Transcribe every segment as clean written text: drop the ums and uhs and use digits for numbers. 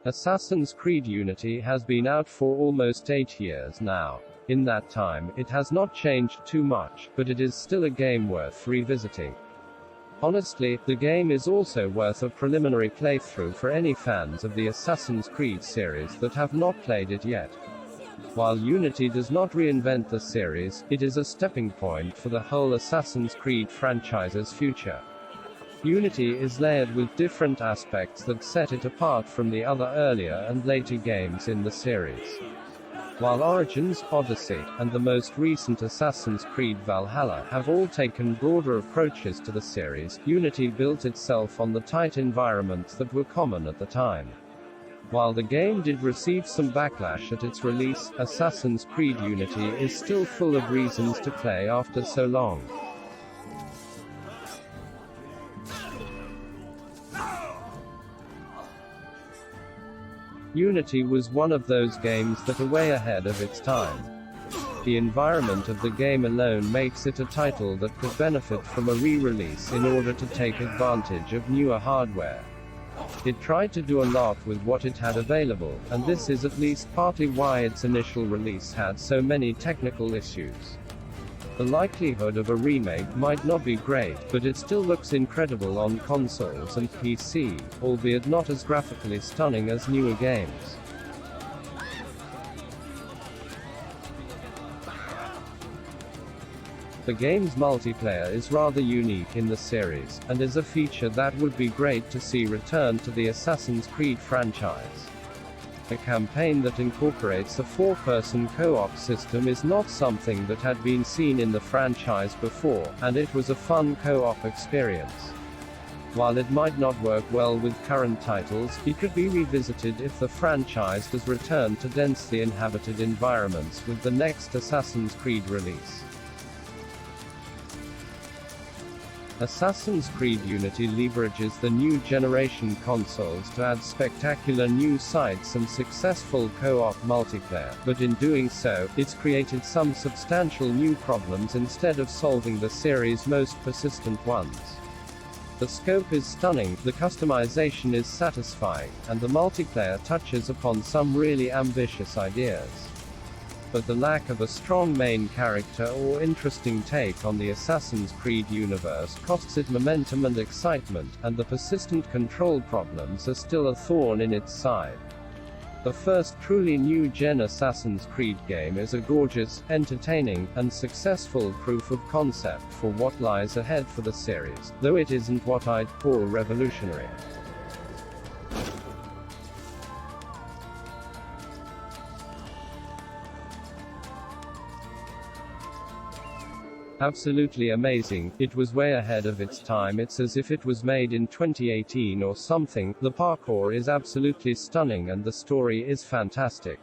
Assassin's Creed Unity has been out for almost 8 years now. In that time, it has not changed too much, but it is still a game worth revisiting. Honestly, the game is also worth a preliminary playthrough for any fans of the Assassin's Creed series that have not played it yet. While Unity does not reinvent the series, it is a stepping point for the whole Assassin's Creed franchise's future. Unity is layered with different aspects that set it apart from the other earlier and later games in the series. While Origins, Odyssey, and the most recent Assassin's Creed Valhalla have all taken broader approaches to the series, Unity built itself on the tight environments that were common at the time. While the game did receive some backlash at its release, Assassin's Creed Unity is still full of reasons to play after so long. Unity was one of those games that are way ahead of its time. The environment of the game alone makes it a title that could benefit from a re-release in order to take advantage of newer hardware. It tried to do a lot with what it had available, and this is at least partly why its initial release had so many technical issues. The likelihood of a remake might not be great, but it still looks incredible on consoles and PC, albeit not as graphically stunning as newer games. The game's multiplayer is rather unique in the series, and is a feature that would be great to see return to the Assassin's Creed franchise. A campaign that incorporates a 4-person co-op system is not something that had been seen in the franchise before, and it was a fun co-op experience. While it might not work well with current titles, it could be revisited if the franchise does return to densely inhabited environments with the next Assassin's Creed release. Assassin's Creed Unity leverages the new generation consoles to add spectacular new sights and successful co-op multiplayer, but in doing so, it's created some substantial new problems instead of solving the series' most persistent ones. The scope is stunning, the customization is satisfying, and the multiplayer touches upon some really ambitious ideas. But the lack of a strong main character or interesting take on the Assassin's Creed universe costs it momentum and excitement, and the persistent control problems are still a thorn in its side. The first truly new-gen Assassin's Creed game is a gorgeous, entertaining, and successful proof of concept for what lies ahead for the series, though it isn't what I'd call revolutionary. Absolutely amazing, it was way ahead of its time. It's as if it was made in 2018 or something. The parkour is absolutely stunning and the story is fantastic.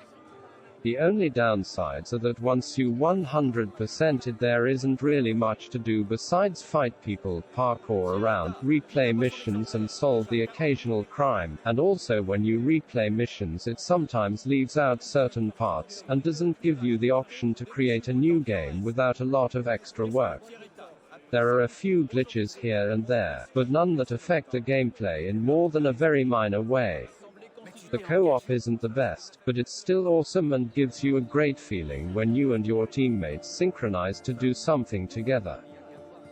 The only downsides are that once you 100% it, there isn't really much to do besides fight people, parkour around, replay missions and solve the occasional crime, and also when you replay missions it sometimes leaves out certain parts, and doesn't give you the option to create a new game without a lot of extra work. There are a few glitches here and there, but none that affect the gameplay in more than a very minor way. The co-op isn't the best, but it's still awesome and gives you a great feeling when you and your teammates synchronize to do something together.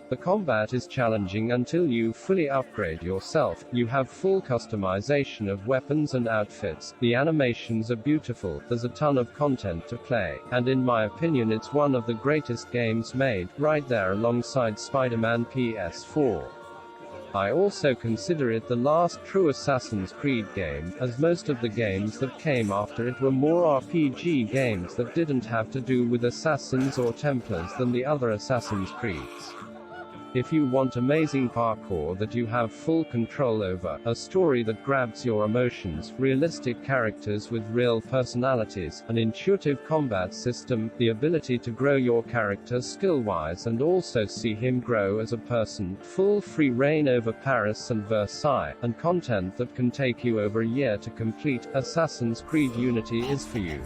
The combat is challenging until you fully upgrade yourself. You have full customization of weapons and outfits, the animations are beautiful, there's a ton of content to play, and in my opinion it's one of the greatest games made, right there alongside Spider-Man PS4. I also consider it the last true Assassin's Creed game, as most of the games that came after it were more RPG games that didn't have to do with assassins or Templars than the other Assassin's Creeds. If you want amazing parkour that you have full control over, a story that grabs your emotions, realistic characters with real personalities, an intuitive combat system, the ability to grow your character skill-wise and also see him grow as a person, full free reign over Paris and Versailles, and content that can take you over a year to complete, Assassin's Creed Unity is for you.